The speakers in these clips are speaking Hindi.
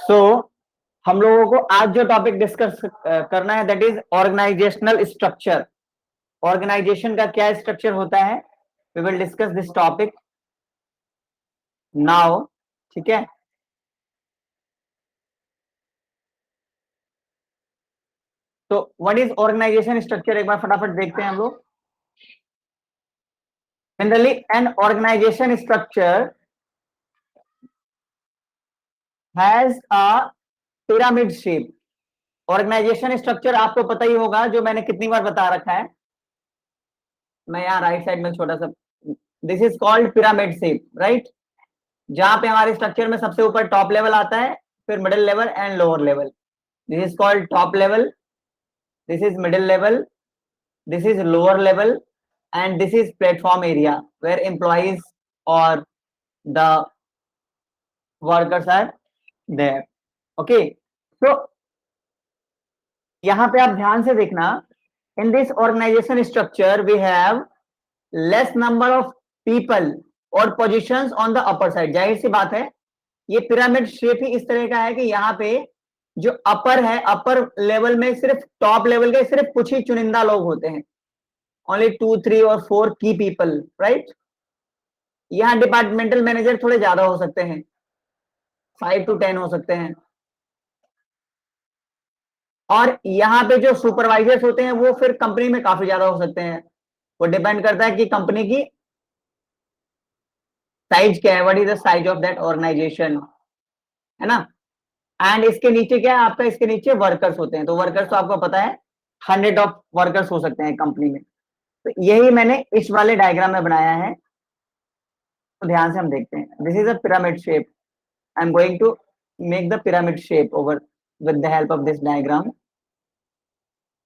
सो हम लोगों को आज जो टॉपिक डिस्कस करना है that is organisational structure. Organisation का क्या स्ट्रक्चर होता है, we will discuss this topic now. ठीक है, तो व्हाट इज ऑर्गेनाइजेशन स्ट्रक्चर एक बार फटाफट देखते हैं हम लोग। Generally an organisation structure has a pyramid shape. Organisation structure आपको पता ही होगा, जो मैंने कितनी बार बता रखा है। मैं यहाँ राइट साइड में छोटा सा, this is called pyramid shape, right. जहां पे हमारे स्ट्रक्चर में सबसे ऊपर टॉप लेवल आता है, फिर middle level and lower level. This is called top level, this is middle level, this is lower level, and this is platform area where employees or the workers are there. Okay, so यहाँ पे आप ध्यान से देखना, in this organization structure we have less number of people or positions on the upper side। जाहिर सी बात है, ये पिरामिड शेप ही इस तरह का है कि यहाँ पे जो अपर है, अपर लेवल में सिर्फ टॉप लेवल के सिर्फ कुछ ही चुनिंदा लोग होते हैं, only 2, 3 और 4 की पीपल, राइट। यहाँ डिपार्टमेंटल मैनेजर थोड़े ज्यादा हो सकते हैं, 5 to 10 हो सकते हैं। और यहाँ पे जो सुपरवाइजर्स होते हैं वो फिर कंपनी में काफी ज्यादा हो सकते हैं। वो डिपेंड करता है कि कंपनी की साइज क्या है, what is the size of that organisation, है ना। एंड इसके नीचे क्या है आपका, इसके नीचे वर्कर्स होते हैं। तो वर्कर्स तो आपको पता है 100 ऑफ वर्कर्स हो सकते हैं कंपनी में। तो यही मैंने इस वाले डायग्राम में बनाया है, तो ध्यान से हम देखते हैं। This is a pyramid shape, I am going to make the pyramid shape over with the help of this diagram.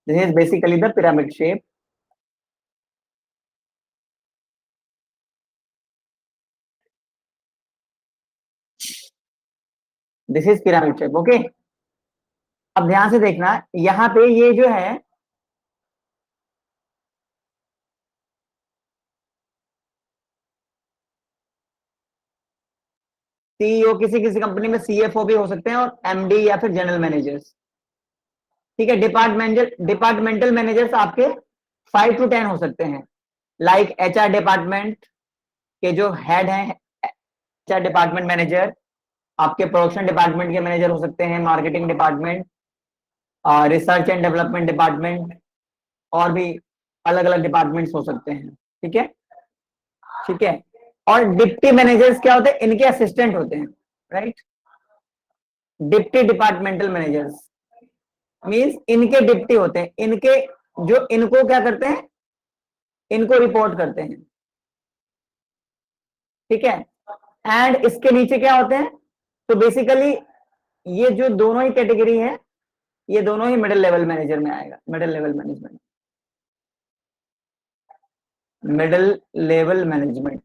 This is basically the pyramid shape. This is pyramid shape. Okay, अब ध्यान से देखना, यहाँ पे ये जो है सीईओ, किसी किसी कंपनी में सीएफओ भी हो सकते हैं, और एमडी या फिर जनरल मैनेजर्स। ठीक है, डिपार्टमेंटल मैनेजर्स आपके 5 to 10 हो सकते हैं। लाइक एचआर डिपार्टमेंट के जो हेड हैं, एचआर डिपार्टमेंट मैनेजर, आपके प्रोडक्शन डिपार्टमेंट के मैनेजर हो सकते हैं, marketing department, research and development department, और भी अलग अलग डिपार्टमेंट्स हो सकते हैं। ठीक है, ठीक है। और डिप्टी मैनेजर्स क्या होते हैं, इनके असिस्टेंट होते हैं, right. Deputy departmental managers means इनके डिप्टी होते हैं, इनके जो इनको क्या करते हैं, इनको रिपोर्ट करते हैं। ठीक है, एंड इसके नीचे क्या होते हैं, तो बेसिकली ये जो दोनों ही कैटेगरी है, ये दोनों ही मिडिल लेवल मैनेजर में आएगा। Middle level management, middle level management.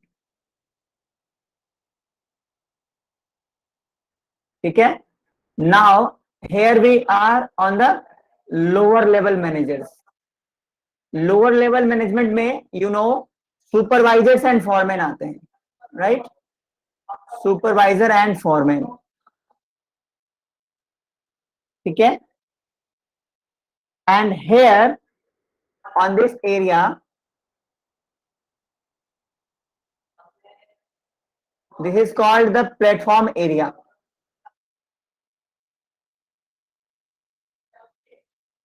ठीक है, now here we are on the lower level managers। Lower level management में सुपरवाइजर्स एंड फॉरमैन आते हैं, राइट। सुपरवाइजर एंड फॉरमैन, ठीक है। And here on this area this is called the platform area.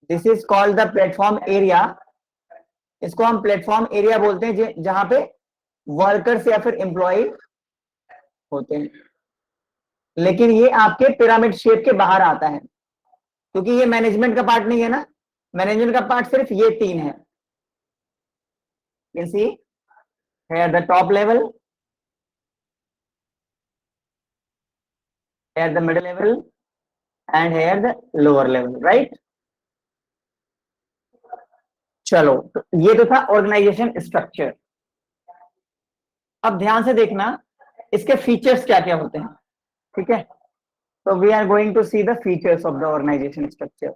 This is called the platform area. इसको हम प्लेटफॉर्म एरिया बोलते हैं, जहां पे वर्कर्स या फिर एम्प्लॉय होते हैं। लेकिन ये आपके पिरामिड शेप के बाहर आता है, क्योंकि ये मैनेजमेंट का पार्ट नहीं है ना। मैनेजमेंट का पार्ट सिर्फ ये 3 है। You see here the top level, here the middle level, and here the lower level, right। चलो, तो ये तो था ऑर्गेनाइजेशन स्ट्रक्चर। अब ध्यान से देखना, इसके फीचर्स क्या क्या होते हैं। ठीक है, तो we are going to see the features of the organisation structure.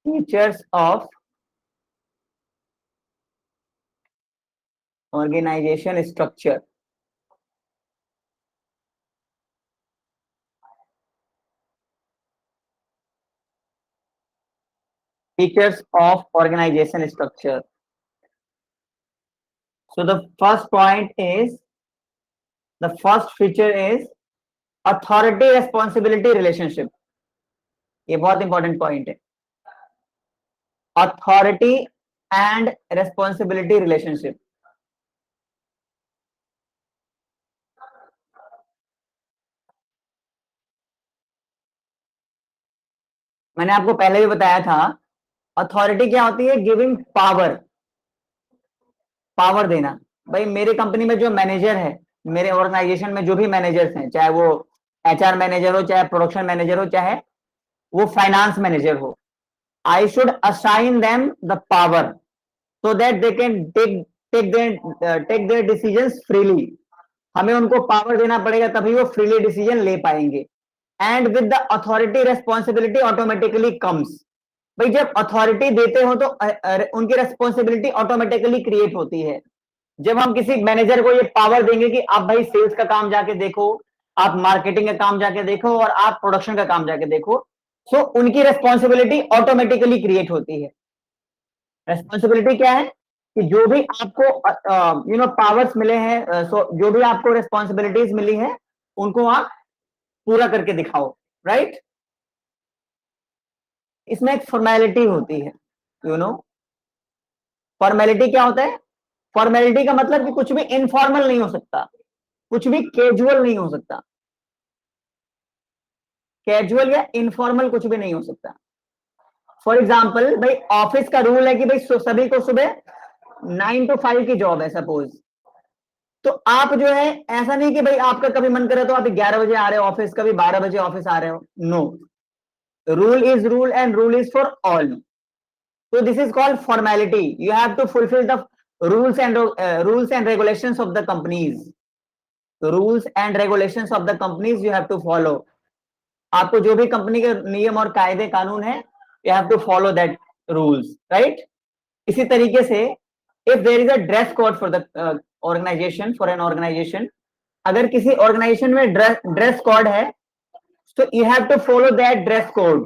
Features of organisation structure. Features of organization structure. So the first point is, the first feature is authority responsibility relationship. ये बहुत इंपॉर्टेंट पॉइंट है, अथॉरिटी एंड रेस्पॉन्सिबिलिटी रिलेशनशिप। मैंने आपको पहले भी बताया था, अथॉरिटी क्या होती है? गिविंग पावर, पावर देना। भाई मेरे कंपनी में जो मैनेजर है, मेरे ऑर्गेनाइजेशन में जो भी मैनेजर्स हैं, चाहे वो एचआर मैनेजर हो, चाहे प्रोडक्शन मैनेजर हो, चाहे वो फाइनेंस मैनेजर हो, I should assign them the power so that they can take their decisions freely। हमें उनको पावर देना पड़ेगा, तभी वो फ्रीली डिसीजन ले पाएंगे। And with the authority responsibility automatically comes. भाई जब अथॉरिटी देते हो तो उनकी रेस्पॉन्सिबिलिटी ऑटोमेटिकली क्रिएट होती है। जब हम किसी मैनेजर को ये पावर देंगे कि आप भाई सेल्स का काम जाके देखो, आप मार्केटिंग का काम जाके देखो, और आप प्रोडक्शन का काम जाके देखो, सो उनकी रेस्पॉन्सिबिलिटी ऑटोमेटिकली क्रिएट होती है। रेस्पॉन्सिबिलिटी क्या है? कि जो भी आपको पावर्स मिले हैं, जो भी आपको रेस्पॉन्सिबिलिटीज मिली है, उनको आप पूरा करके दिखाओ, राइट? इसमें एक फॉर्मेलिटी होती है, फॉर्मेलिटी क्या होता है? फॉर्मेलिटी का मतलब कि कुछ भी इनफॉर्मल नहीं हो सकता, कुछ भी कैजुअल नहीं हो सकता, कैजुअल या इनफॉर्मल कुछ भी नहीं हो सकता। फॉर एग्जाम्पल, भाई ऑफिस का रूल है कि भाई सभी को सुबह 9 to 5 की जॉब है सपोज, तो आप जो है ऐसा नहीं कि भाई आपका कभी मन करे तो आप 11 बजे आ रहे हो ऑफिस, कभी 12 बजे ऑफिस आ रहे हो। No, rule is rule and rule is for all. So this is called formality. You have to fulfill the rules and regulations of the companies. The rules and regulations of the companies you have to follow. आपको जो भी कंपनी के नियम और कायदे कानून है, you have to follow that rules, right? इसी तरीके से if there is a dress code for the organization, for an organization, अगर किसी ऑर्गेनाइजेशन में ड्रेस कोड है, so you have to follow that dress code.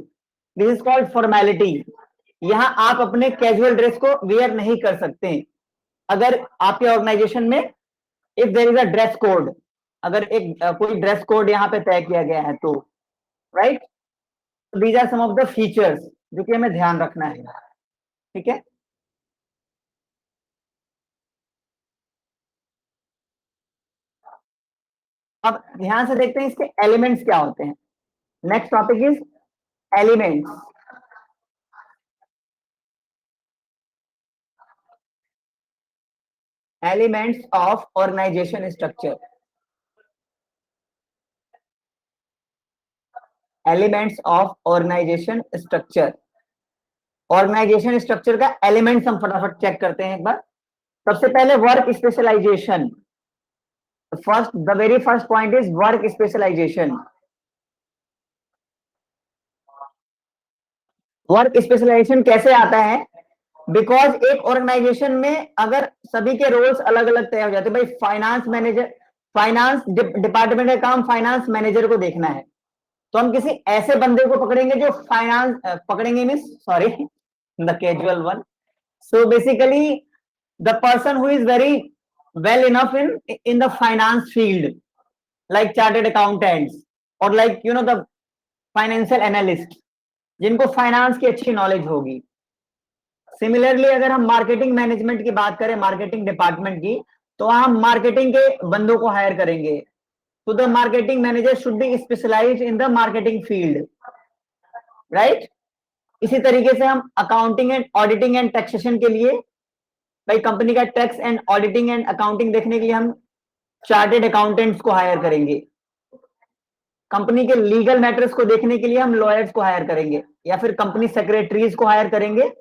This is called formality. यहां आप अपने कैजुअल ड्रेस को वेयर नहीं कर सकते अगर आपके ऑर्गेनाइजेशन में if there is a dress code, अगर एक कोई ड्रेस कोड यहां पे तय किया गया है तो, right? These are some of the features जो कि हमें ध्यान रखना है, ठीक है? अब ध्यान से देखते हैं इसके एलिमेंट्स क्या होते हैं। Next topic is elements. Elements of organization structure. Elements of organization structure. Organisation structure का एलिमेंट्स हम फटाफट चेक करते हैं एक बार। सबसे पहले work specialisation. The very first point is work specialisation. Work specialisation कैसे आता है? बिकॉज एक ऑर्गेनाइजेशन में अगर सभी के रोल्स अलग अलग तय हो जाते हैं, भाई फाइनेंस मैनेजर, फाइनेंस डिपार्टमेंट का काम फाइनेंस मैनेजर को देखना है, तो हम किसी ऐसे बंदे को पकड़ेंगे जो फाइनेंस पकड़ेंगे means sorry the casual one. So basically the person who is very well enough in the finance field, like chartered accountants और लाइक द फाइनेंशियल एनालिस्ट, जिनको फाइनेंस की अच्छी नॉलेज होगी। सिमिलरली अगर हम मार्केटिंग मैनेजमेंट की बात करें, मार्केटिंग डिपार्टमेंट की, तो हम मार्केटिंग के बंदों को हायर करेंगे। तो the marketing manager should be specialised in the marketing field, right? इसी तरीके से हम accounting and auditing and taxation के लिए, भाई कंपनी का tax and auditing and accounting देखने के लिए हम चार्टेड अकाउंटेंट्स को हायर करेंगे। कंपनी के लीगल मैटर्स को देखने के लिए हम लॉयर्स को हायर करेंगे, या फिर कंपनी सेक्रेटरीज को हायर करेंगे,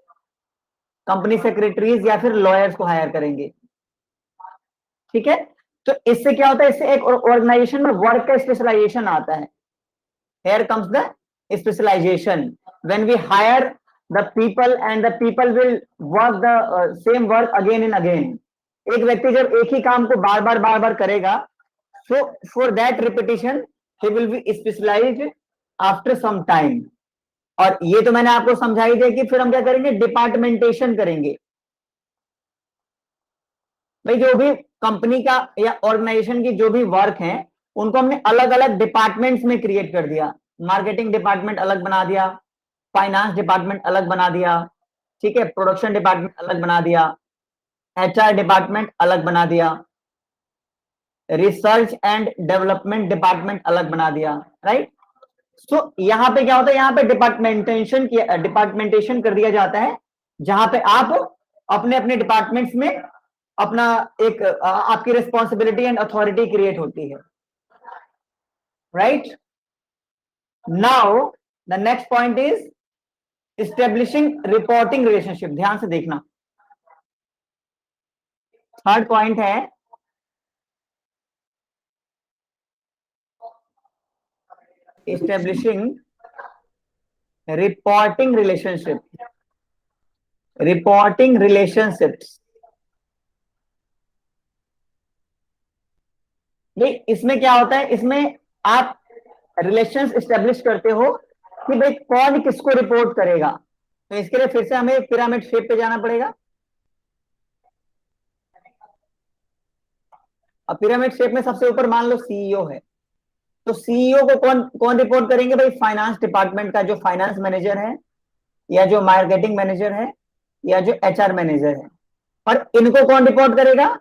कंपनी सेक्रेटरीज या फिर लॉयर्स को हायर करेंगे, ठीक है? तो इससे क्या होता है? इससे एक ऑर्गेनाइजेशन में वर्क का स्पेशलाइजेशन आता है। Here comes the specialization when we hire the people and the people will work the same work again and again. एक व्यक्ति जब एक ही काम को बार बार करेगा, so for that repetition he will be specialised after some time. और ये तो मैंने आपको समझाई दिया कि फिर हम क्या करेंगे, डिपार्टमेंटेशन करेंगे। भाई जो भी कंपनी का या ऑर्गेनाइजेशन की जो भी वर्क है उनको हमने अलग अलग डिपार्टमेंट्स में क्रिएट कर दिया। मार्केटिंग डिपार्टमेंट अलग बना दिया, फाइनेंस डिपार्टमेंट अलग बना दिया, ठीक है, प्रोडक्शन डिपार्टमेंट अलग बना दिया, एचआर डिपार्टमेंट अलग बना दिया, रिसर्च एंड डेवलपमेंट डिपार्टमेंट अलग बना दिया, राइट। सो यहां पे क्या होता है, यहाँ पे डिपार्टमेंटेशन कर दिया जाता है, जहां पे आप अपने अपने डिपार्टमेंट्स में अपना एक आपकी रिस्पॉन्सिबिलिटी एंड अथॉरिटी क्रिएट होती है, right. Now the next point is establishing reporting relationship. ध्यान से देखना, थर्ड पॉइंट है establishing reporting relationship. Reporting relationships, इसमें क्या होता है, इसमें आप रिलेशंस एस्टेब्लिश करते हो कि भाई कौन किसको रिपोर्ट करेगा। तो इसके लिए फिर से हमें पिरामिड शेप पे जाना पड़ेगा। अब पिरामिड शेप में सबसे ऊपर मान लो सीईओ है, तो सीईओ को कौन कौन रिपोर्ट करेंगे, भाई फाइनेंस डिपार्टमेंट का जो फाइनेंस मैनेजर है, या जो मार्केटिंग मैनेजर है, या जो एचआर मैनेजर है। और इनको कौन रिपोर्ट करेगा,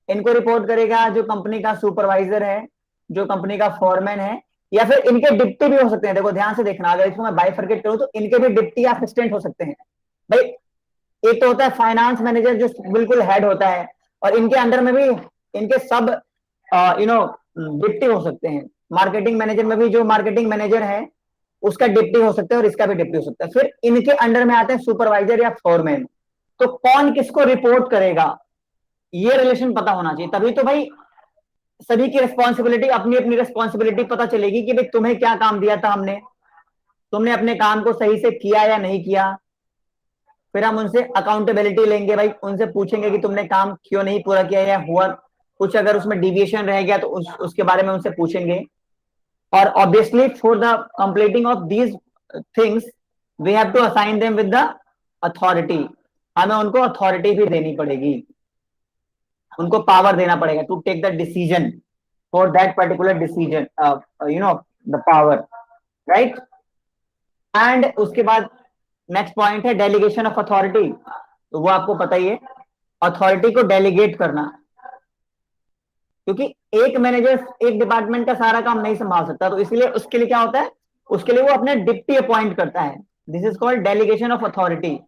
इनको रिपोर्ट करेगा जो कंपनी का सुपरवाइजर है, जो कंपनी का फॉरमैन है, या फिर इनके डिप्टी भी हो सकते हैं। देखो ध्यान से देखना, अगर इसको मैं बाइफरकेट करूं तो इनके भी डिप्टी असिस्टेंट हो सकते हैं। भाई एक तो होता है फाइनेंस मैनेजर जो बिल्कुल हेड होता है, और इनके अंडर में भी इनके सब डिप्टी हो सकते हैं। मार्केटिंग मैनेजर में भी जो मार्केटिंग मैनेजर है उसका डिप्टी हो सकता है, और इसका भी डिप्टी हो सकता है। फिर इनके अंडर में आते हैं सुपरवाइजर या फोरमैन। तो कौन किसको रिपोर्ट करेगा, ये रिलेशन पता होना चाहिए, तभी तो भाई सभी की रिस्पॉन्सिबिलिटी, अपनी अपनी रिस्पॉन्सिबिलिटी पता चलेगी कि भाई तुम्हें क्या काम दिया था हमने, तुमने अपने काम को सही से किया या नहीं किया। फिर हम उनसे अकाउंटेबिलिटी लेंगे, भाई उनसे पूछेंगे कि तुमने काम क्यों नहीं पूरा किया या हुआ कुछ, अगर उसमें डिविएशन रह गया तो उसके बारे में उनसे पूछेंगे। और obviously for the completing of these things we have to assign them with the authority. हमें उनको अथॉरिटी भी देनी पड़ेगी, उनको पावर देना पड़ेगा to take the decision for that particular decision, the power, right. And उसके बाद नेक्स्ट पॉइंट है डेलीगेशन ऑफ अथॉरिटी। तो वो आपको पता ही है, अथॉरिटी को डेलीगेट करना, क्योंकि एक मैनेजर एक डिपार्टमेंट का सारा काम नहीं संभाल सकता, तो इसलिए उसके लिए क्या होता है, उसके लिए वो अपने डिप्टी अपॉइंट करता है। This is called delegation of authority.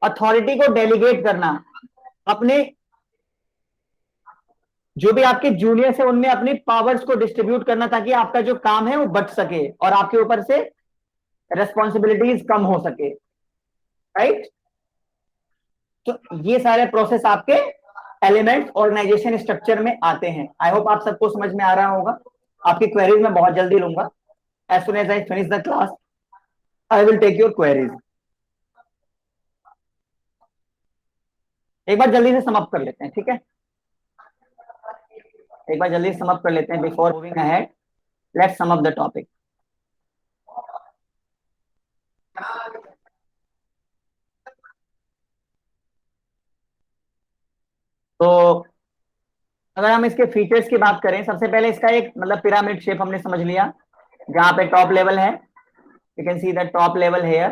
Authority को डेलीगेट करना, अपने जो भी आपके जूनियर्स है उनमें अपनी पावर्स को डिस्ट्रीब्यूट करना, ताकि आपका जो काम है वो बच सके और आपके ऊपर से रेस्पॉन्सिबिलिटीज कम हो सके, राइट। तो ये सारे प्रोसेस आपके एलिमेंट्स ऑर्गेनाइजेशन स्ट्रक्चर में आते हैं। आई होप आप सबको समझ में आ रहा होगा। आपकी क्वेरीज मैं बहुत जल्दी लूंगा। As soon as I finish the class I will take your queries. एक बार जल्दी से समाप्त कर लेते हैं, ठीक है, एक बार जल्दी से समाप्त कर लेते हैं before moving ahead. Let's sum up the topic. तो अगर हम इसके फीचर्स की बात करें, सबसे पहले इसका एक मतलब पिरामिड शेप हमने समझ लिया, जहां पे टॉप लेवल है, you can see the top level here,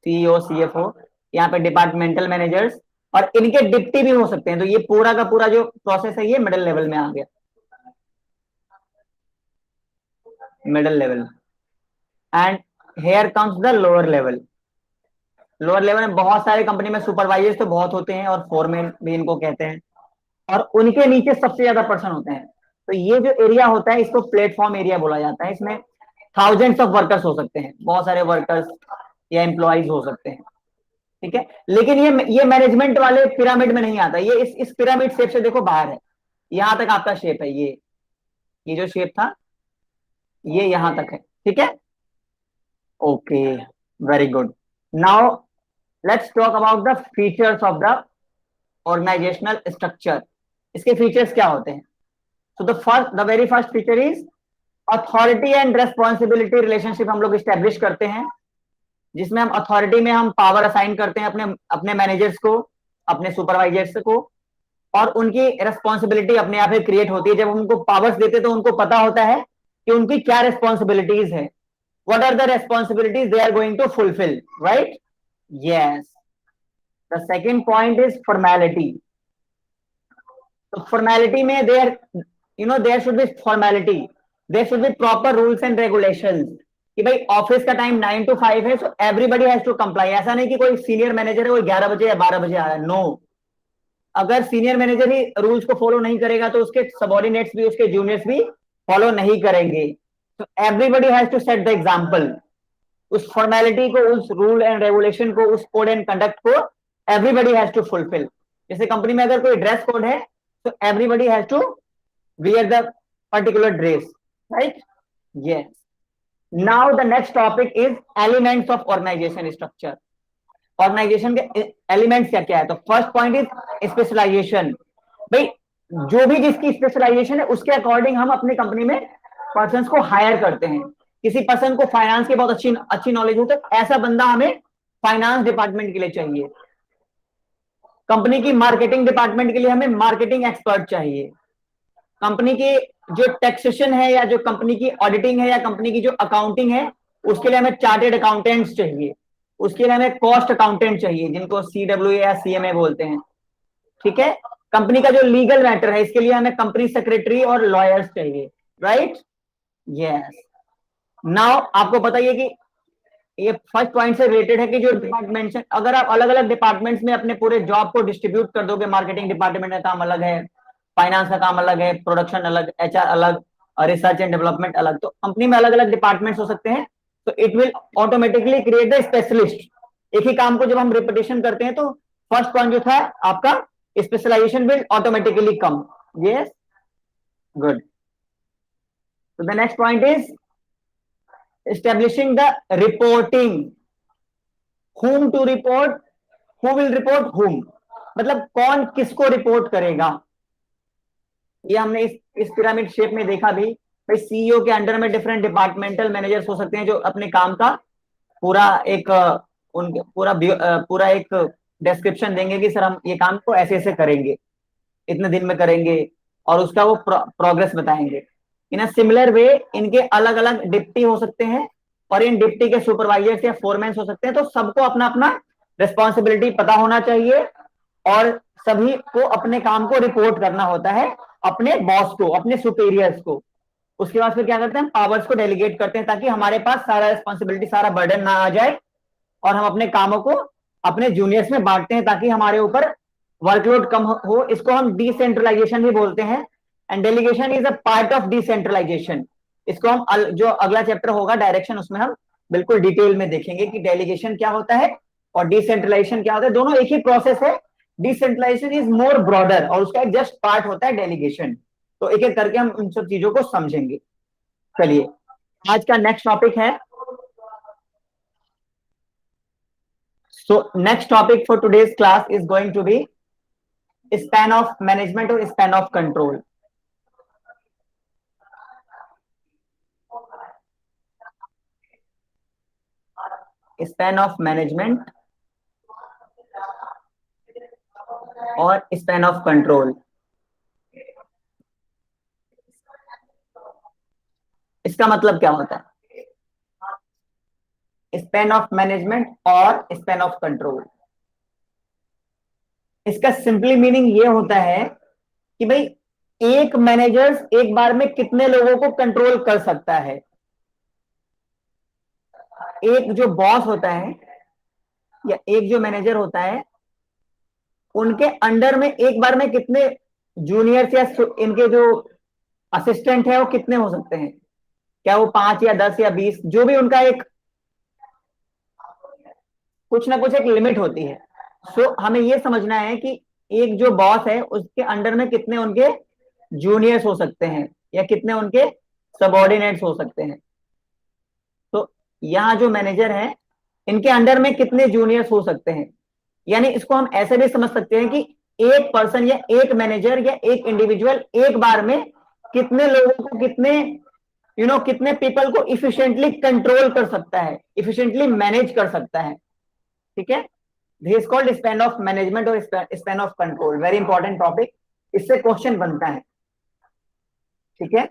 CEO CFO, यहाँ पे डिपार्टमेंटल मैनेजर्स, और इनके डिप्टी भी हो सकते हैं। तो ये पूरा का पूरा जो प्रोसेस है ये मिडिल लेवल में आ गया, middle level. And here comes the lower level. Lower level में बहुत सारे कंपनी में सुपरवाइजर्स तो बहुत होते हैं, और फोरमैन भी इनको कहते हैं, और उनके नीचे सबसे ज्यादा पर्सन होते हैं। तो ये जो एरिया होता है इसको प्लेटफॉर्म एरिया बोला जाता है। इसमें थाउजेंड्स ऑफ वर्कर्स हो सकते हैं, बहुत सारे वर्कर्स या एम्प्लॉइज हो सकते हैं, ठीक है। लेकिन ये मैनेजमेंट वाले पिरामिड में नहीं आता, ये इस पिरामिड शेप से देखो बाहर है। यहां तक आपका शेप है, ये जो शेप था ये यहां तक है, ठीक है। Okay, very good. Now let's talk about the features of the organisational structure. इसके फीचर्स क्या होते हैं? So the very first feature is authority and responsibility relationship हम लोग स्टैब्लिश करते हैं, जिसमें हम अथॉरिटी में हम पावर असाइन करते हैं अपने अपने मैनेजर्स को, अपने सुपरवाइजर्स को, और उनकी रेस्पॉन्सिबिलिटी अपने आप ही क्रिएट होती है। जब हम उनको पावर्स देते हैं तो उनको पता होता है कि उनकी क्या रेस्पॉन्सिबिलिटीज है, what are the responsibilities they are going to fulfil, right? Yes. The second point is formality. तो फॉर्मेलिटी में there should be formality, there should be proper rules and regulations कि भाई ऑफिस का टाइम 9 to 5 है, so everybody has to comply. ऐसा नहीं कि कोई सीनियर मैनेजर है वो 11 बजे या 12 बजे आ रहा है, नो। अगर सीनियर मैनेजर ही रूल्स को फॉलो नहीं करेगा तो उसके सबॉर्डिनेट्स भी, उसके जूनियर्स भी फॉलो नहीं करेंगे। तो everybody has to set the example. उस फॉर्मेलिटी को, उस रूल एंड रेगुलेशन को, उस कोड एंड कंडक्ट को एवरीबडी हैज टू फुलफिल। जैसे कंपनी में अगर कोई ड्रेस कोड है तो everybody has to wear the particular dress, right? Yes. Now the next topic is elements of organisation structure. Organisation के एलिमेंट्स क्या क्या है? तो फर्स्ट पॉइंट इज स्पेशलाइजेशन। भाई जो भी जिसकी स्पेशलाइजेशन है उसके अकॉर्डिंग हम अपनी कंपनी में पर्सन को हायर करते हैं। किसी पर्सन को फाइनेंस की बहुत अच्छी नॉलेज हो तो ऐसा बंदा हमें फाइनेंस डिपार्टमेंट के लिए चाहिए। कंपनी की मार्केटिंग डिपार्टमेंट के लिए हमें मार्केटिंग एक्सपर्ट चाहिए। कंपनी की जो टैक्सेशन है या जो कंपनी की ऑडिटिंग है या कंपनी की जो अकाउंटिंग है उसके लिए हमें चार्टेड अकाउंटेंट्स चाहिए। उसके लिए हमें कॉस्ट अकाउंटेंट चाहिए जिनको CWA या CMA बोलते हैं, ठीक है? कंपनी का जो लीगल मैटर है इसके लिए हमें कंपनी सेक्रेटरी और लॉयर्स चाहिए, राइट? यस। नाउ आपको बताइए कि ये फर्स्ट पॉइंट से रिलेटेड है कि जो डिपार्टमेंट, अगर आप अलग अलग डिपार्टमेंट्स में अपने पूरे जॉब को डिस्ट्रीब्यूट कर दोगे, मार्केटिंग डिपार्टमेंट का काम अलग है, फाइनेंस का काम अलग है, प्रोडक्शन अलग, HR अलग, रिसर्च एंड डेवलपमेंट अलग, तो कंपनी में अलग अलग डिपार्टमेंट्स हो सकते हैं। तो it will automatically create the specialist. एक ही काम को जब हम रिपीटेशन करते हैं तो फर्स्ट पॉइंट जो था आपका specialization will automatically come. Yes, good. तो the next point is establishing the reporting, whom to report, who will report whom, मतलब कौन किसको रिपोर्ट करेगा। ये हमने इस पिरामिड शेप में देखा भी। भाई CEO के अंडर में डिफरेंट डिपार्टमेंटल मैनेजर्स हो सकते हैं जो अपने काम का पूरा एक उनके पूरा एक डिस्क्रिप्शन देंगे कि सर हम ये काम को ऐसे ऐसे करेंगे, इतने दिन में करेंगे, और उसका वो प्रोग्रेस बताएंगे। इन अ सिमिलर वे इनके अलग अलग डिप्टी हो सकते हैं और इन डिप्टी के सुपरवाइजर्स या फोरमैन हो सकते हैं। तो सबको अपना अपना रिस्पॉन्सिबिलिटी पता होना चाहिए और सभी को अपने काम को रिपोर्ट करना होता है अपने बॉस को, अपने सुपीरियर्स को। उसके बाद फिर क्या करते हैं, पावर्स को डेलीगेट करते हैं ताकि हमारे पास सारा रिस्पॉन्सिबिलिटी, सारा बर्डन ना आ जाए और हम अपने कामों को अपने जूनियर्स में बांटते हैं ताकि हमारे ऊपर वर्कलोड कम हो। इसको हम डिसेंट्रलाइजेशन भी बोलते हैं, and delegation is a part of decentralisation. इसको हम जो अगला चैप्टर होगा डायरेक्शन, उसमें हम बिल्कुल डिटेल में देखेंगे कि डेलीगेशन क्या होता है और डिसेंट्रलाइजेशन क्या होता है। दोनों एक ही प्रोसेस है। डिसेंट्रलाइजेशन इज मोर ब्रॉडर और उसका एक जस्ट पार्ट होता है डेलीगेशन। तो एक एक करके हम उन सब चीजों को समझेंगे। चलिए, आज का नेक्स्ट टॉपिक है, so next topic for today's class is going to be span of management or span of control. Span of management और स्पैन ऑफ कंट्रोल। इसका मतलब क्या होता है, स्पैन ऑफ मैनेजमेंट और स्पैन ऑफ कंट्रोल? इसका सिंपली मीनिंग ये होता है कि भाई एक मैनेजर एक बार में कितने लोगों को कंट्रोल कर सकता है। एक जो बॉस होता है या एक जो मैनेजर होता है, उनके अंडर में एक बार में कितने जूनियर्स या इनके जो असिस्टेंट है वो कितने हो सकते हैं? क्या वो 5 या 10 या 20, जो भी उनका एक कुछ ना कुछ एक लिमिट होती है। सो हमें ये समझना है कि एक जो बॉस है उसके अंडर में कितने उनके जूनियर्स हो सकते हैं या कितने उनके सबॉर्डिनेट्स हो सकते हैं। तो यहाँ जो मैनेजर है इनके अंडर में कितने जूनियर्स हो सकते हैं। यानी इसको हम ऐसे भी समझ सकते हैं कि एक पर्सन या एक मैनेजर या एक इंडिविजुअल एक बार में कितने लोगों को, कितने कितने पीपल को इफिशिएंटली कंट्रोल कर सकता है, इफिशिएंटली मैनेज कर सकता है। ठीक है, this is called span of management और span of control. Very important topic, इससे क्वेश्चन बनता है। ठीक है,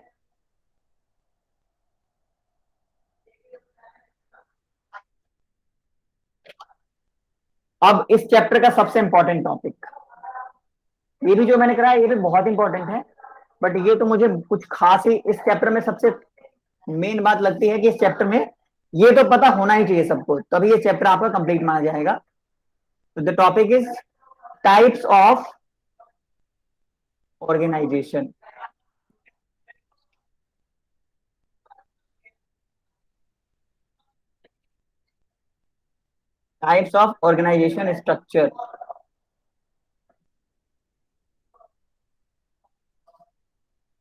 अब इस चैप्टर का सबसे इंपॉर्टेंट टॉपिक, ये भी जो मैंने कराया ये भी बहुत इंपॉर्टेंट है, बट ये तो मुझे कुछ खास ही इस चैप्टर में सबसे मेन बात लगती है कि इस चैप्टर में ये तो पता होना ही चाहिए सबको, तभी ये चैप्टर आपका कंप्लीट माना जाएगा। तो the topic is types of organisation. Types of organisation structure.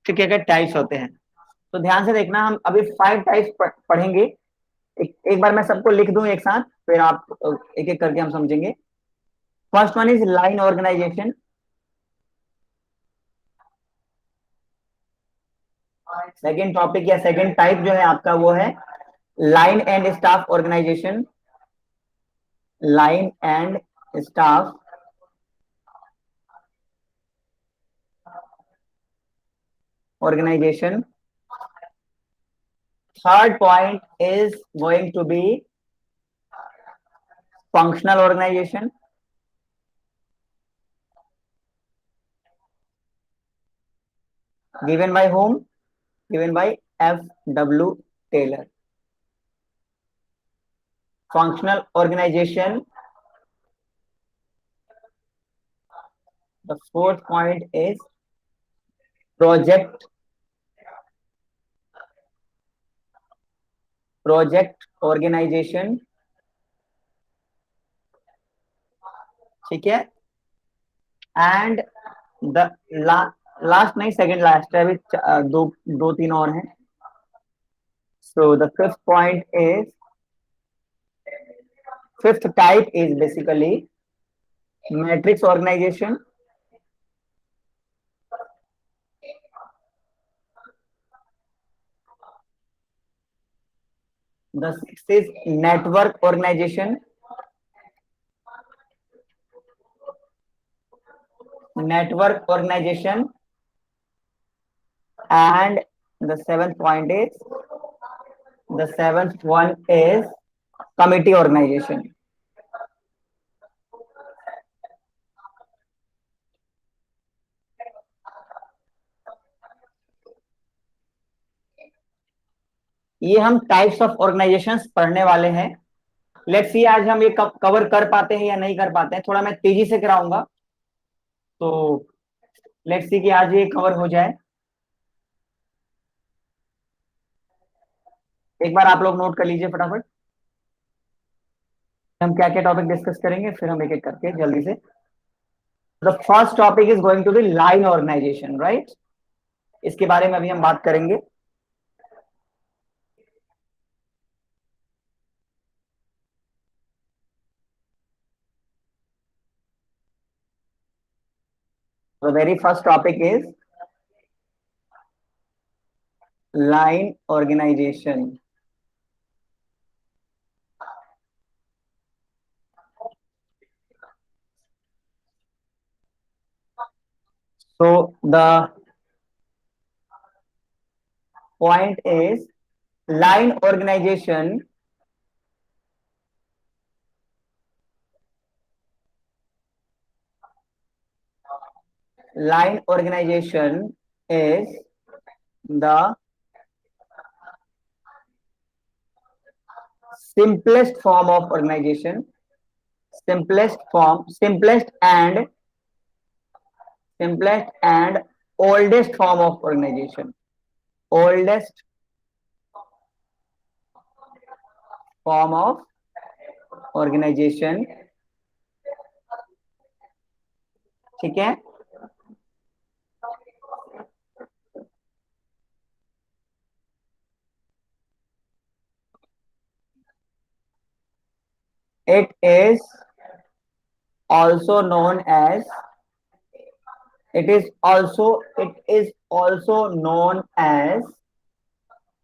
क्या क्या टाइप्स होते हैं, तो ध्यान से देखना, हम अभी 5 टाइप्स पढ़ेंगे। एक बार मैं सबको लिख दूं एक साथ, फिर आप एक एक करके हम समझेंगे। First one is line organisation. Second topic या सेकेंड टाइप जो है आपका वो है line and staff organisation. Line and staff organization. Third point is going to be functional organization. Given by whom? Given by F.W. Taylor. Functional organization. The fourth point is project organization. ठीक है, एंड द लास्ट नहीं, सेकंड लास्ट है, अभी दो दो तीन और हैं। So the fifth point is, fifth type is basically matrix organization. The sixth is network organization. Network organization. And the seventh point is, the seventh one is committee organization. ये हम टाइप्स ऑफ ऑर्गेनाइजेशंस पढ़ने वाले हैं। लेट्स सी आज हम ये कवर कर पाते हैं या नहीं कर पाते हैं, थोड़ा मैं तेजी से कराऊंगा, तो लेट्स सी कि आज ये कवर हो जाए। एक बार आप लोग नोट कर लीजिए फटाफट, हम क्या क्या टॉपिक डिस्कस करेंगे, फिर हम एक एक करके जल्दी से। The first topic is going to be line organisation, right. इसके बारे में अभी हम बात करेंगे। The very first topic is line organization. So the point is line organization is the simplest form of organization, simplest and oldest form of organization, oldest form of organization. ठीक है, It is also known as,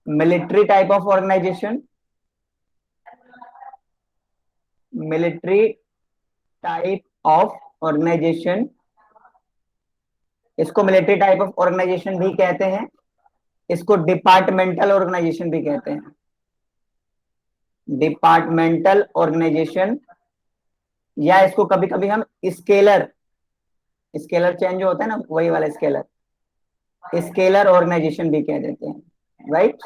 military type of organization. Military type of organization, इसको मिलिट्री टाइप ऑफ ऑर्गेनाइजेशन भी कहते हैं, इसको डिपार्टमेंटल ऑर्गेनाइजेशन भी कहते हैं। डिपार्टमेंटल ऑर्गेनाइजेशन, या इसको कभी कभी हम स्केलर, स्केलर चेंज होता है ना, वही वाला स्केलर, स्केलर ऑर्गेनाइजेशन भी कह देते हैं, right.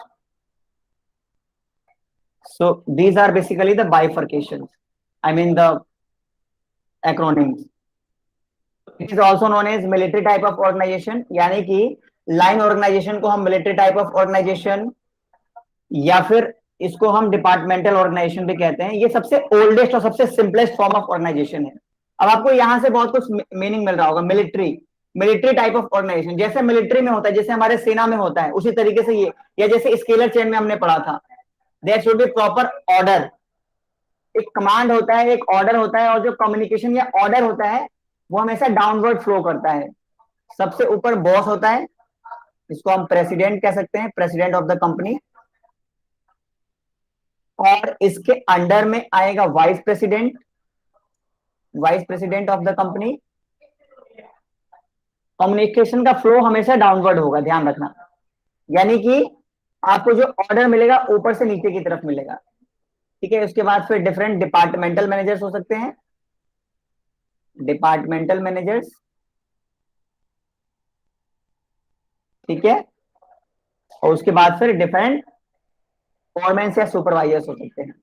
So these are basically the bifurcation, I mean the acronyms. It is also known as military type of organisation, यानी कि लाइन ऑर्गेनाइजेशन को हम मिलिट्री टाइप ऑफ ऑर्गेनाइजेशन, या फिर इसको हम डिपार्टमेंटल ऑर्गेनाइजेशन भी कहते हैं। ये सबसे ओल्डेस्ट और सबसे सिंपलेस्ट फॉर्म ऑफ ऑर्गेनाइजेशन है। अब आपको यहां से बहुत कुछ मीनिंग मिल रहा होगा। Military, military type of organisation, जैसे मिलिट्री में होता है, जैसे हमारे सेना में होता है, उसी तरीके से ये, या जैसे स्केलर चेन में हमने पढ़ा था, there should be proper order. एक कमांड होता है, एक ऑर्डर होता है, और जो कम्युनिकेशन या ऑर्डर होता है वो हमेशा डाउनवर्ड फ्लो करता है। सबसे ऊपर बॉस होता है, इसको हम प्रेसिडेंट कह सकते हैं, प्रेसिडेंट ऑफ द कंपनी, और इसके अंडर में आएगा vice president, vice president of the company. Communication का फ्लो हमेशा डाउनवर्ड होगा, ध्यान रखना, यानी कि आपको जो ऑर्डर मिलेगा ऊपर से नीचे की तरफ मिलेगा, ठीक है। उसके बाद फिर डिफरेंट डिपार्टमेंटल मैनेजर्स हो सकते हैं, डिपार्टमेंटल मैनेजर्स, ठीक है। और उसके बाद फिर डिफरेंट फोरमैन या सुपरवाइजर्स हो सकते हैं,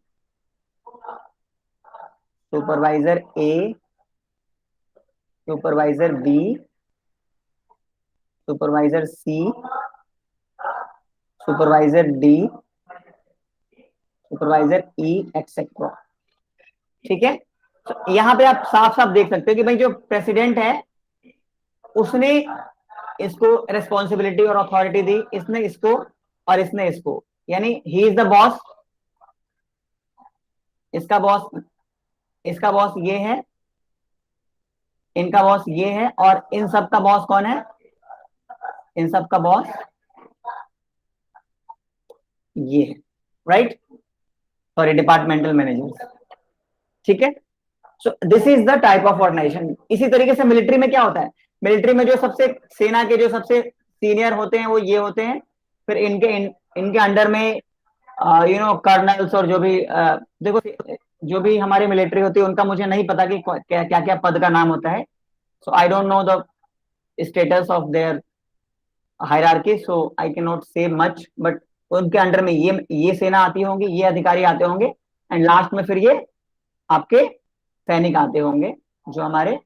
सुपरवाइजर ए, सुपरवाइजर बी, सुपरवाइजर सी, सुपरवाइजर डी, सुपरवाइजर ई, एक्सेट्रा, ठीक है। तो यहां पे आप साफ साफ देख सकते हो कि भाई जो प्रेसिडेंट है उसने इसको रिस्पॉन्सिबिलिटी और अथॉरिटी दी, इसने इसको और इसने इसको, यानी ही इज द बॉस, इसका बॉस, इसका बॉस ये है, इनका बॉस ये है, और इन सब का बॉस कौन है, इन सब का बॉस ये है, राइट। सॉरी, डिपार्टमेंटल मैनेजर, ठीक है। So this is the type of organisation. इसी तरीके से मिलिट्री में क्या होता है, मिलिट्री में जो सबसे सेना के जो सबसे सीनियर होते हैं वो ये होते हैं, फिर इनके अंडर में कर्नल्स, और जो भी देखो, जो भी हमारी मिलिट्री होती है उनका मुझे नहीं पता कि क्या क्या क्या पद का नाम होता है, so I don't know the status of their hierarchy, so I can not say much, but उनके अंडर में ये सेना आती होंगी, ये अधिकारी आते होंगे, एंड लास्ट में फिर ये आपके सैनिक आते होंगे जो हमारे,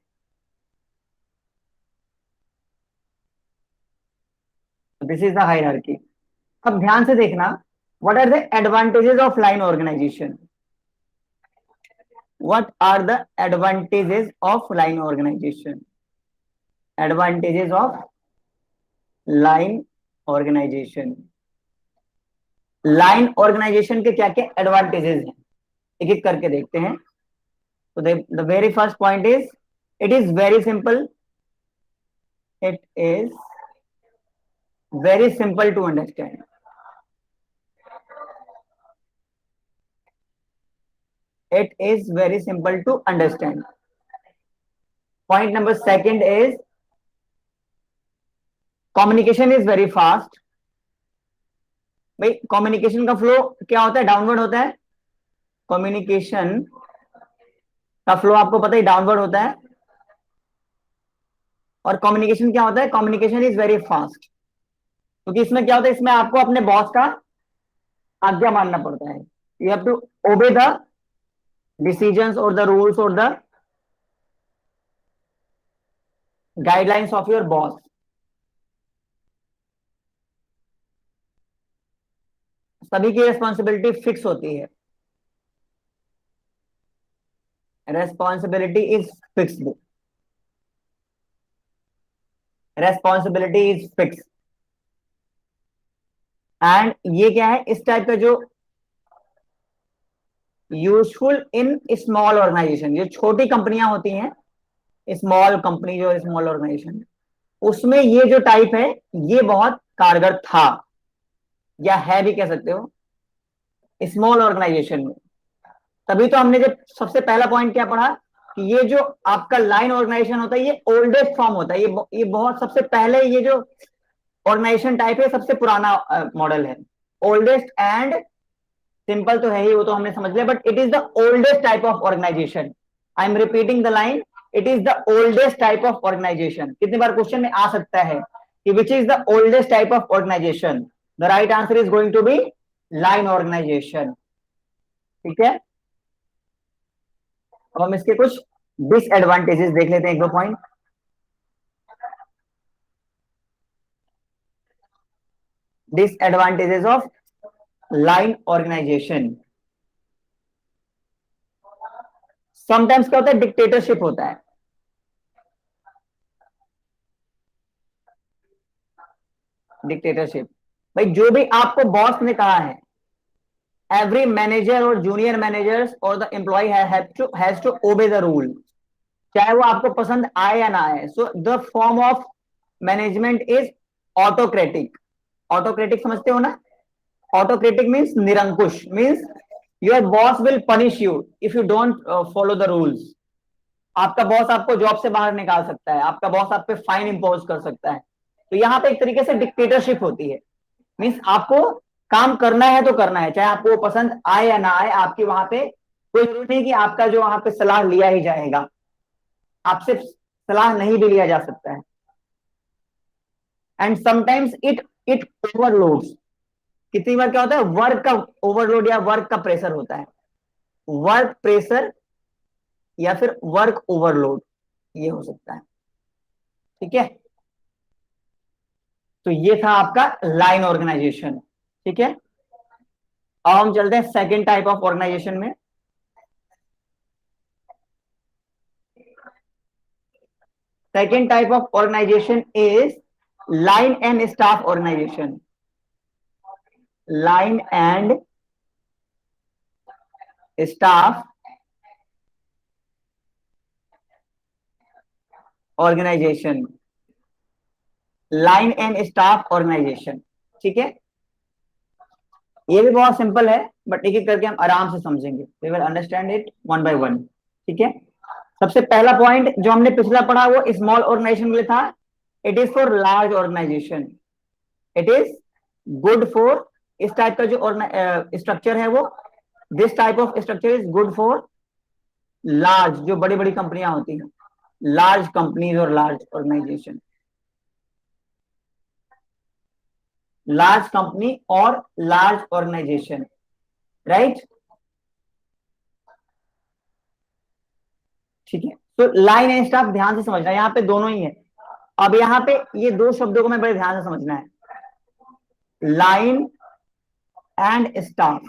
दिस इज द हायरार्की। अब ध्यान से देखना, what are the advantages of line organisation, what are the advantages of line organisation, advantages of line organisation. Line organisation के क्या क्या एडवांटेजेस हैं, एक एक करके देखते हैं। तो the very first point is, it is very simple, it is very simple to understand. It is very simple to understand. Point number second is communication is very fast. भाई कम्युनिकेशन का फ्लो क्या होता है, डाउनवर्ड होता है। कम्युनिकेशन का फ्लो आपको पता ही डाउनवर्ड होता है, और कम्युनिकेशन क्या होता है, कम्युनिकेशन इज वेरी फास्ट, क्योंकि इसमें क्या होता है, इसमें आपको अपने बॉस का आज्ञा मानना पड़ता है, you have to obey the decisions और द रूल्स और the guidelines of your boss. सभी की रेस्पॉन्सिबिलिटी फिक्स होती है, responsibility is fixed, responsibility is fix, and ये क्या है, इस टाइप का जो यूजफुल इन स्मॉल ऑर्गेनाइजेशन, जो छोटी कंपनियां होती हैं, स्मॉल कंपनी, जो स्मॉल ऑर्गेनाइजेशन, उसमें ये जो टाइप है ये बहुत कारगर था, या है भी कह सकते हो, स्मॉल ऑर्गेनाइजेशन में। तभी तो हमने जब सबसे पहला पॉइंट क्या पढ़ा कि ये जो आपका लाइन ऑर्गेनाइजेशन होता है ये ओल्डेस्ट फॉर्म होता है, ये बहुत सबसे पहले, ये जो ऑर्गेनाइजेशन टाइप है सबसे पुराना मॉडल है, ओल्डेस्ट एंड सिंपल तो है ही, वो तो हमने समझ लिया, but it is the oldest type of organisation. I am repeating the line, it is the oldest type of organisation. कितनी बार क्वेश्चन में आ सकता है कि which is the oldest type of organisation, the right answer is going to be line organisation. ठीक है, अब हम इसके कुछ डिसएडवांटेजेस देख लेते हैं, एक दो point. Disadvantages of line organisation, sometimes क्या होता है, डिक्टेटरशिप होता है। डिक्टेटरशिप, भाई जो भी आपको बॉस ने कहा है, एवरी मैनेजर और जूनियर मैनेजर्स और the employee has to obey the rule, चाहे वो आपको पसंद आए या ना आए। So the form of management is autocratic. Autocratic समझते हो ना, ऑटोक्रेटिक मीन्स निरंकुश, means your boss will punish you if you don't follow the rules. आपका बॉस आपको जॉब से बाहर निकाल सकता है, आपका बॉस आप पे फाइन इंपोज कर सकता है। तो यहाँ पे एक तरीके से डिक्टेटरशिप होती है, मीन्स आपको काम करना है तो करना है, चाहे आपको वो पसंद आए या ना आए। आपकी वहां पे कोई जरूरी नहीं कि आपका जो वहां पे सलाह लिया ही जाएगा, आपसे सलाह नहीं भी लिया जा सकता है। And sometimes it it overloads, कितनी बार क्या होता है, वर्क का ओवरलोड या वर्क का प्रेशर होता है, वर्क प्रेशर या फिर वर्क ओवरलोड, ये हो सकता है। ठीक है, तो ये था आपका लाइन ऑर्गेनाइजेशन। ठीक है, अब हम चलते हैं सेकेंड टाइप ऑफ ऑर्गेनाइजेशन में। Second type of organisation is line and staff organisation. Line and staff organisation, line and staff organisation. ठीक है, ये भी बहुत सिंपल है, बट एक एक करके हम आराम से समझेंगे, we will understand it one by one. ठीक है, सबसे पहला पॉइंट जो हमने पिछला पढ़ा वो स्मॉल ऑर्गेनाइजेशन के लिए था, it is for large organisation. It is good for, इस टाइप का जो स्ट्रक्चर है वो, this type of structure is good for large, जो बड़ी बड़ी कंपनियां होती हैं, लार्ज कंपनीज और लार्ज ऑर्गेनाइजेशन, लार्ज कंपनी और लार्ज ऑर्गेनाइजेशन, राइट। ठीक है, तो लाइन एंड स्टाफ ध्यान से समझना, यहाँ पे दोनों ही है। अब यहाँ पे ये दो शब्दों को मैं बड़े ध्यान से समझना है, लाइन एंड स्टाफ।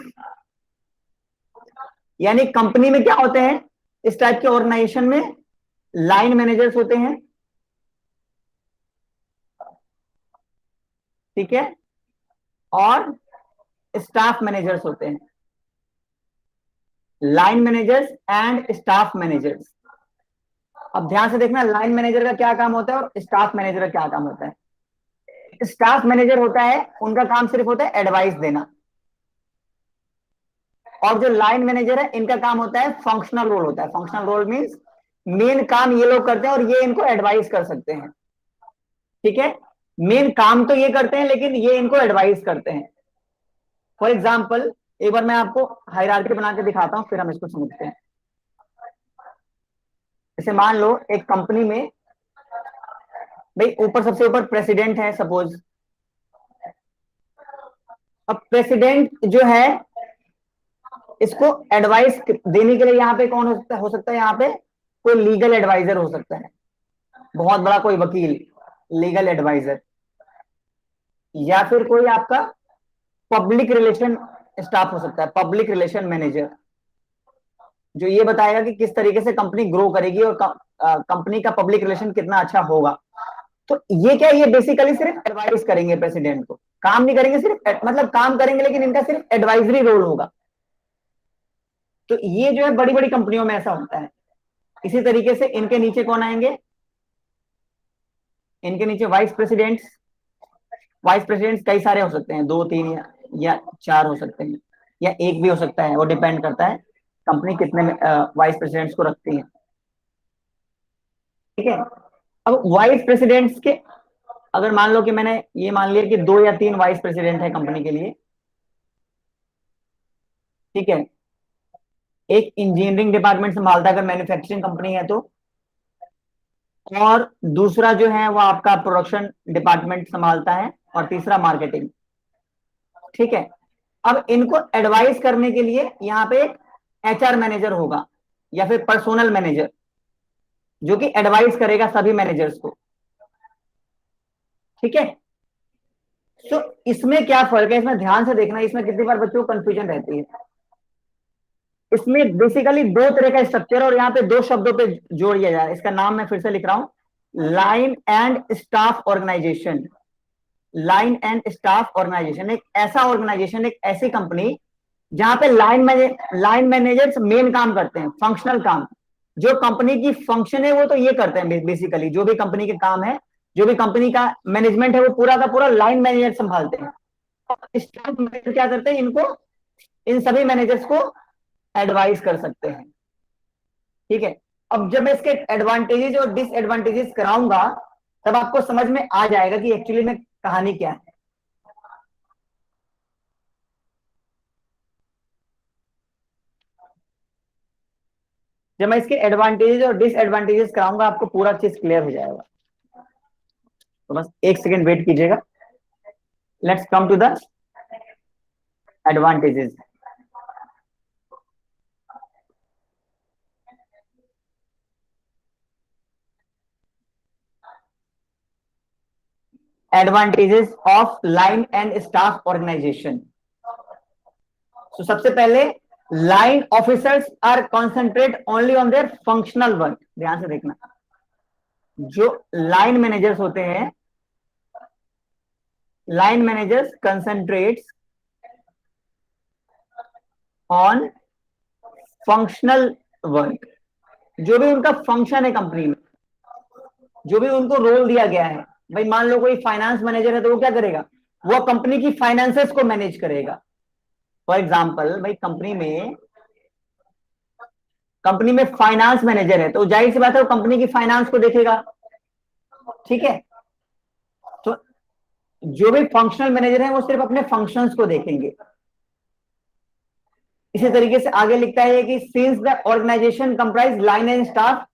यानी कंपनी में क्या होते हैं, इस टाइप के ऑर्गेनाइजेशन में लाइन मैनेजर्स होते हैं, ठीक है, और स्टाफ मैनेजर्स होते हैं, line managers and staff managers. अब ध्यान से देखना, लाइन मैनेजर का क्या काम होता है और स्टाफ मैनेजर का क्या काम होता है। स्टाफ मैनेजर होता है, उनका काम सिर्फ होता है एडवाइस देना, और जो लाइन मैनेजर है इनका काम होता है फंक्शनल रोल होता है। फंक्शनल रोल मींस मेन काम ये लोग करते हैं और ये इनको एडवाइस कर सकते हैं। ठीक है, मेन काम तो ये करते हैं लेकिन ये इनको एडवाइस करते हैं। फॉर एग्जाम्पल, एक बार मैं आपको हायरार्की बना के दिखाता हूं, फिर हम इसको समझते हैं। जैसे मान लो एक कंपनी में, भाई ऊपर सबसे ऊपर प्रेसिडेंट है सपोज। अब प्रेसिडेंट जो है, इसको एडवाइस देने के लिए यहाँ पे कौन हो सकता है, यहाँ पे कोई लीगल एडवाइजर हो सकता है, बहुत बड़ा कोई वकील, लीगल एडवाइजर, या फिर कोई आपका पब्लिक रिलेशन स्टाफ हो सकता है, पब्लिक रिलेशन मैनेजर, जो ये बताएगा कि किस तरीके से कंपनी ग्रो करेगी और कंपनी का पब्लिक रिलेशन कितना अच्छा होगा। तो ये क्या, ये बेसिकली सिर्फ एडवाइस करेंगे प्रेसिडेंट को, काम नहीं करेंगे, सिर्फ मतलब काम करेंगे लेकिन इनका सिर्फ एडवाइजरी रोल होगा। तो ये जो है बड़ी बड़ी कंपनियों में ऐसा होता है। इसी तरीके से इनके नीचे कौन आएंगे, इनके नीचे वाइस प्रेसिडेंट्स। वाइस प्रेसिडेंट्स कई सारे हो सकते हैं, 2 3 या 4 हो सकते हैं, या एक भी हो सकता है, वो डिपेंड करता है कंपनी कितने वाइस प्रेसिडेंट्स को रखती है। ठीक है, अब वाइस प्रेसिडेंट्स के, अगर मान लो कि मैंने ये मान लिया कि 2 या 3 वाइस प्रेसिडेंट है कंपनी के लिए, ठीक है। एक इंजीनियरिंग डिपार्टमेंट संभालता है अगर मैन्युफैक्चरिंग कंपनी है तो, और दूसरा जो है वो आपका प्रोडक्शन डिपार्टमेंट संभालता है, और तीसरा मार्केटिंग। ठीक है, अब इनको एडवाइस करने के लिए यहाँ पे एक एचआर मैनेजर होगा या फिर पर्सोनल मैनेजर, जो कि एडवाइस करेगा सभी मैनेजर्स को। ठीक है, तो इसमें क्या फर्क है, इसमें ध्यान से देखना, इसमें कितनी बार बच्चों को कंफ्यूजन रहती है। इसमें बेसिकली 2 तरह का स्ट्रक्चर, और यहाँ पे 2 शब्दों पे जोड़ दिया जा रहा है। इसका नाम मैं फिर से लिख रहा हूं, line and staff organisation. Line and staff organisation एक ऐसा ऑर्गेनाइजेशन, एक ऐसी कंपनी जहां पे लाइन मैनेजर्स मेन काम करते हैं, फंक्शनल काम। जो कंपनी की फंक्शन है वो तो ये करते हैं बेसिकली, जो भी कंपनी के काम है, जो भी कंपनी का मैनेजमेंट है, वो पूरा का पूरा लाइन मैनेजर संभालते हैं। स्टाफ मैनेजर क्या करते हैं, इनको, इन सभी मैनेजर्स को एडवाइस कर सकते हैं। ठीक है, अब जब मैं इसके एडवांटेजेस और डिसएडवांटेजेस कराऊंगा, तब आपको समझ में आ जाएगा कि एक्चुअली में कहानी क्या है। जब मैं इसके एडवांटेजेस और डिसएडवांटेजेस कराऊंगा, आपको पूरा चीज क्लियर हो जाएगा। तो बस 1 सेकेंड वेट कीजिएगा। Let's come to the advantages. Advantages of line and staff organisation. तो सबसे पहले, line officers are concentrate only on their functional work. ध्यान से देखना, जो लाइन मैनेजर्स होते हैं, line managers concentrates on functional work. जो भी उनका फंक्शन है कंपनी में, जो भी उनको रोल दिया गया है, भाई मान लो कोई फाइनेंस मैनेजर है तो वो क्या करेगा, वो कंपनी की फाइनेंसेस को मैनेज करेगा। फॉर एग्जांपल, भाई कंपनी में फाइनेंस मैनेजर है, तो जाहिर सी बात है वो कंपनी की फाइनेंस को देखेगा। ठीक है, तो जो भी फंक्शनल मैनेजर है वो सिर्फ अपने फंक्शंस को देखेंगे। इसी तरीके से आगे लिखता है कि since the organisation comprise line and staff,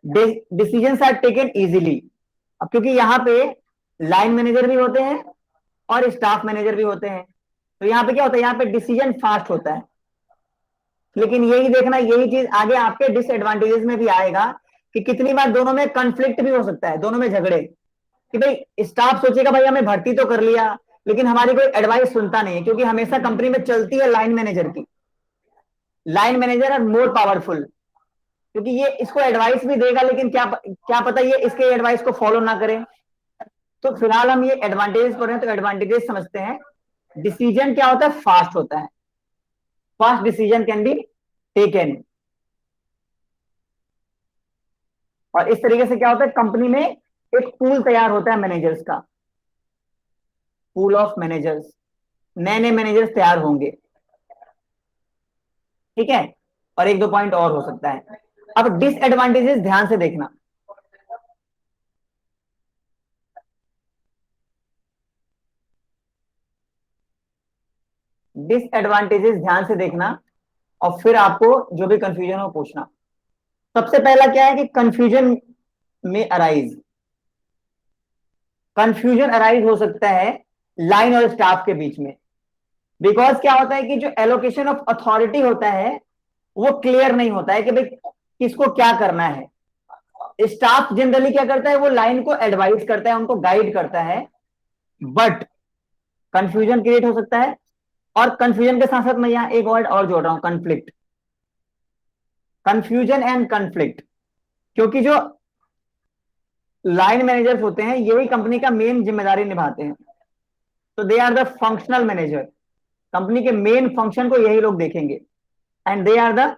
decisions are taken easily. अब क्योंकि यहाँ पे लाइन मैनेजर भी होते हैं और स्टाफ मैनेजर भी होते हैं, तो यहाँ पे क्या होता है, यहाँ पे डिसीजन फास्ट होता है। लेकिन यही देखना, यही चीज आगे आपके डिसएडवांटेजेस में भी आएगा कि कितनी बार दोनों में कॉन्फ्लिक्ट भी हो सकता है, दोनों में झगड़े, कि भाई स्टाफ सोचेगा भाई हमें भर्ती तो कर लिया, लेकिन हमारी कोई एडवाइस सुनता नहीं है, क्योंकि हमेशा कंपनी में चलती है लाइन मैनेजर की। Line manager are more powerful, क्योंकि ये इसको एडवाइस भी देगा, लेकिन क्या क्या पता ये इसके एडवाइस को फॉलो ना करे। तो फिलहाल हम ये एडवांटेजेस पढ़ रहे हैं, तो एडवांटेजेस समझते हैं। डिसीजन क्या होता है, फास्ट होता है, fast decision can be taken. और इस तरीके से क्या होता है, कंपनी में एक पूल तैयार होता है मैनेजर्स का, पूल ऑफ मैनेजर्स, नए नए मैनेजर्स तैयार होंगे। ठीक है, और 1 2 पॉइंट और हो सकता है। अब डिसएडवांटेजेस ध्यान से देखना। डिसएडवांटेजेस ध्यान से देखना, और फिर आपको जो भी कंफ्यूजन हो पूछना। सबसे पहला क्या है कि कंफ्यूजन में अराइज, कंफ्यूजन अराइज हो सकता है लाइन और स्टाफ के बीच में। बिकॉज क्या होता है कि जो एलोकेशन ऑफ अथॉरिटी होता है वो क्लियर नहीं होता है कि भाई किसको क्या करना है। स्टाफ जनरली क्या करता है, वो लाइन को एडवाइस करता है, उनको गाइड करता है, बट कंफ्यूजन क्रिएट हो सकता है। और कंफ्यूजन के साथ साथ मैं यहां एक वर्ड और जोड़ रहा हूं, कंफ्लिक्ट। कंफ्यूजन एंड कंफ्लिक्ट, क्योंकि जो लाइन मैनेजर्स होते हैं यही कंपनी का मेन जिम्मेदारी निभाते हैं, तो they are the functional manager. Company के मेन फंक्शन को यही लोग देखेंगे। And they are the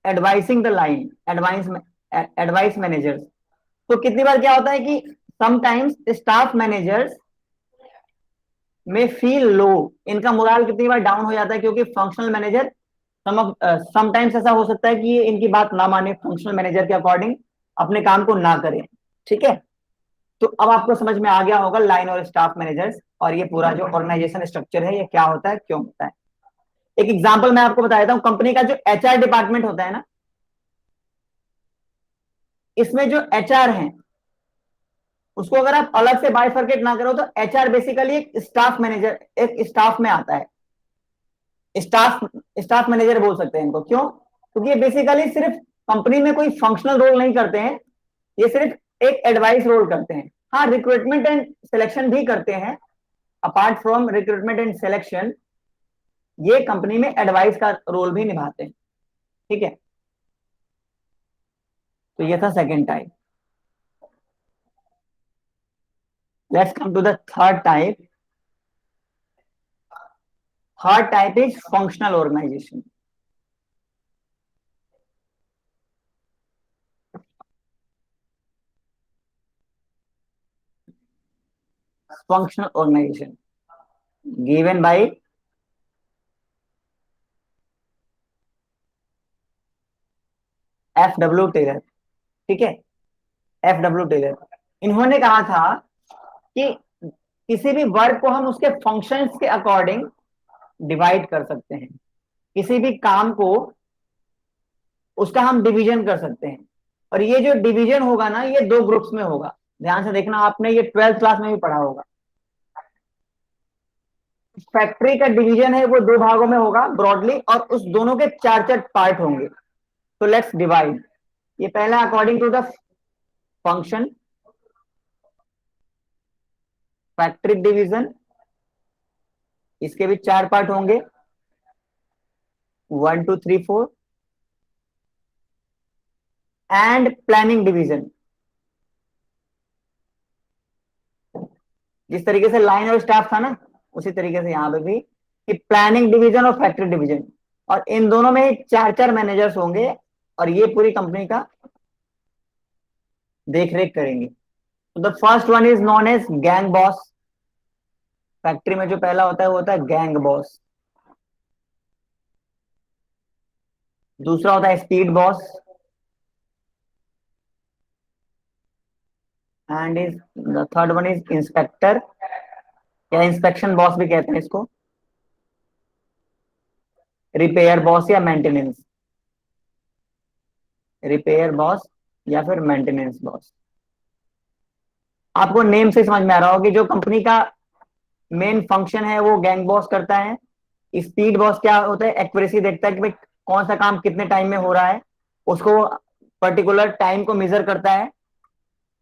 advising the line, advise managers. तो कितनी बार क्या होता है कि समटाइम्स स्टाफ मैनेजर्स में फील लो, इनका मोरल कितनी बार डाउन हो जाता है क्योंकि फंक्शनल मैनेजर समटाइम्स ऐसा हो सकता है कि ये इनकी बात ना माने, फंक्शनल मैनेजर के अकॉर्डिंग अपने काम को ना करें। ठीक है, तो अब आपको समझ में आ गया होगा लाइन और स्टाफ मैनेजर्स और ये पूरा जो ऑर्गेनाइजेशन स्ट्रक्चर है ये क्या होता है, क्यों होता है। एक एग्जांपल मैं आपको बता देता हूं, कंपनी का जो एचआर डिपार्टमेंट होता है ना, इसमें जो एचआर है उसको अगर आप अलग से बाइफरकेट ना करो तो एचआर बेसिकली एक स्टाफ मैनेजर, एक स्टाफ में आता है। स्टाफ स्टाफ मैनेजर बोल सकते हैं इनको, क्यों? क्योंकि ये बेसिकली सिर्फ कंपनी में कोई फंक्शनल रोल नहीं करते हैं, ये सिर्फ एक एडवाइस रोल करते हैं। हाँ, रिक्रूटमेंट एंड सिलेक्शन भी करते हैं। Apart from recruitment and selection ये कंपनी में एडवाइस का रोल भी निभाते हैं। ठीक है, तो ये था second type. Let's come to the third type. Third type is functional organisation. Functional organisation given by F.W. Taylor. ठीक है, F.W. टेलर, इन्होंने कहा था कि किसी भी वर्क को हम उसके फंक्शंस के अकॉर्डिंग डिवाइड कर सकते हैं, किसी भी काम को उसका हम डिवीजन कर सकते हैं। और ये जो डिवीजन होगा ना ये दो ग्रुप्स में होगा। ध्यान से देखना, आपने ये 12th क्लास में भी पढ़ा होगा। फैक्ट्री का डिवीजन है वो दो भागों में होगा ब्रॉडली, और उस दोनों के चार चार पार्ट होंगे। तो लेट्स डिवाइड। ये पहला according to the function, factory division, इसके भी चार पार्ट होंगे, 1 2 3 4। एंड प्लानिंग डिवीजन, जिस तरीके से लाइन और स्टाफ था ना उसी तरीके से यहां पे भी कि प्लानिंग डिवीजन और फैक्ट्री डिवीजन, और इन दोनों में चार चार मैनेजर्स होंगे और ये पूरी कंपनी का देख रेख करेंगे। तो the first one is known as gang boss. Factory में जो पहला होता है वो होता है गैंग बॉस। दूसरा होता है speed boss, and is the third one is inspector, या इंस्पेक्शन बॉस भी कहते हैं इसको, रिपेयर बॉस या मेंटेनेंस, रिपेयर बॉस या फिर मेंटेनेंस बॉस। आपको नेम से समझ में आ रहा होगा कि जो कंपनी का मेन फंक्शन है वो गैंग बॉस करता है। स्पीड बॉस क्या होता है, एक्यूरेसी देखता है कि भाई कौन सा काम कितने टाइम में हो रहा है, उसको पर्टिकुलर टाइम को मेजर करता है।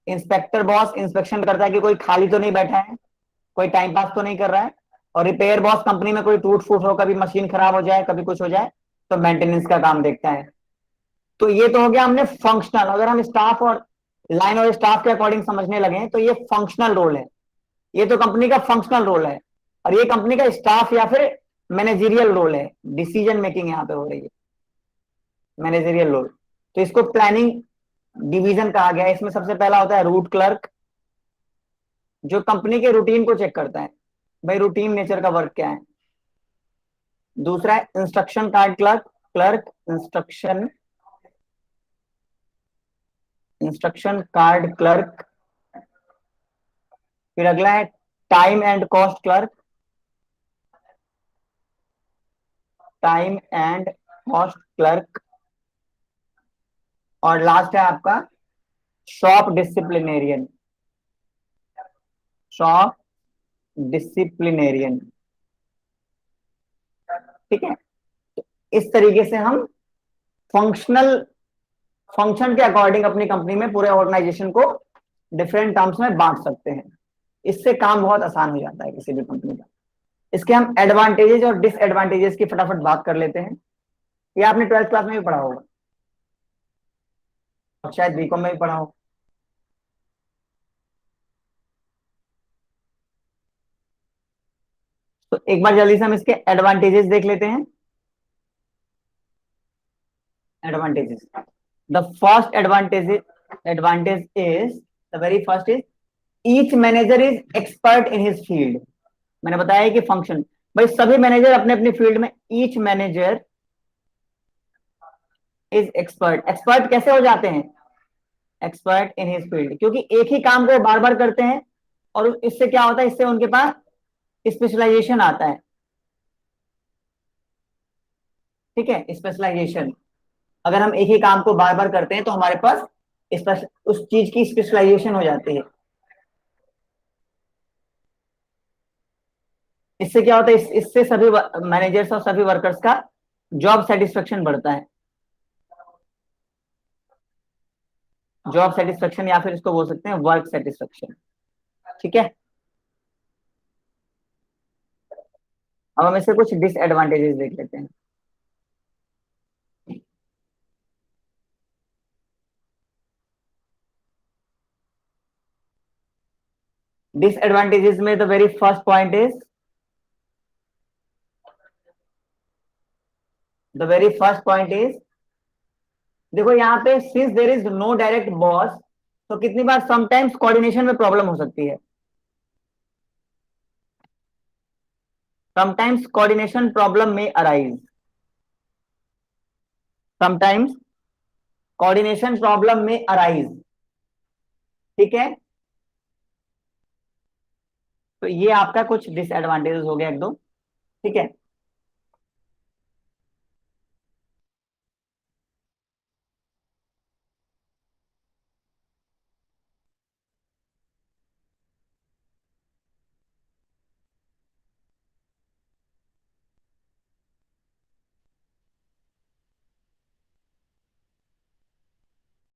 इंस्पेक्टर बॉस इंस्पेक्शन करता है कि कोई खाली तो नहीं बैठा है, कोई टाइम पास तो नहीं कर रहा है। और रिपेयर बॉस कंपनी में कोई टूट फूट हो, कभी मशीन खराब हो जाए, कभी कुछ हो जाए, तो मेंटेनेंस का काम देखता है। तो ये तो हो गया हमने फंक्शनल। अगर हम स्टाफ और लाइन और स्टाफ के अकॉर्डिंग समझने लगे तो ये फंक्शनल रोल है, ये तो कंपनी का फंक्शनल रोल है। और ये कंपनी का स्टाफ या फिर मैनेजरियल रोल है, डिसीजन मेकिंग यहाँ पे हो रही है, मैनेजरियल रोल। तो इसको प्लानिंग डिवीजन कहा गया है। इसमें सबसे पहला होता है रूट क्लर्क, जो कंपनी के रूटीन को चेक करता है, भाई रूटीन नेचर का वर्क क्या है। दूसरा है instruction card clerk, clerk instruction instruction card clerk. फिर अगला है time and cost clerk, time and cost clerk. और लास्ट है आपका शॉप डिसिप्लिनेरियन, शॉप डिसिप्लिनेरियन। ठीक है, तो इस तरीके से हम फंक्शनल फंक्शन के अकॉर्डिंग अपनी कंपनी में पूरे ऑर्गेनाइजेशन को डिफरेंट टर्म्स में बांट सकते हैं। इससे काम बहुत आसान हो जाता है किसी भी कंपनी का। इसके हम एडवांटेजेस और डिसएडवांटेजेस की फटाफट बात कर लेते हैं। ये आपने 12th क्लास में भी पढ़ा होगा और शायद बीकॉम में भी पढ़ा होगा। तो एक बार जल्दी से हम इसके एडवांटेजेस देख लेते हैं। advantages. The first advantage is the very first is each manager is expert in his field. मैंने बताया कि फंक्शन, भाई सभी मैनेजर अपने अपनी फील्ड में, each manager is expert. Expert कैसे हो जाते हैं? एक्सपर्ट इन हिज फील्ड, क्योंकि एक ही काम को बार बार करते हैं और इससे क्या होता है, इससे उनके पास स्पेशलाइजेशन आता है. ठीक है, स्पेशलाइजेशन. अगर हम एक ही काम को बार बार करते हैं तो हमारे पास उस चीज की स्पेशलाइजेशन हो जाती है. इससे क्या होता है, इससे सभी मैनेजर्स और सभी वर्कर्स का जॉब सेटिस्फेक्शन बढ़ता है. जॉब सेटिस्फेक्शन या फिर इसको बोल सकते हैं वर्क सेटिस्फेक्शन. ठीक है, अब हम इससे कुछ डिसएडवांटेजेस देख लेते हैं. डिसएडवांटेजेस में the very first point is, the very first point is, देखो यहाँ पे since there is no direct boss, तो कितनी बार समटाइम्स कोऑर्डिनेशन में प्रॉब्लम हो सकती है. समटाइम्स कोऑर्डिनेशन प्रॉब्लम में अराइज. समटाइम्स कोऑर्डिनेशन प्रॉब्लम में अराइज. ठीक है, तो ये आपका कुछ डिसएडवांटेजेस हो गया एक दो. ठीक है,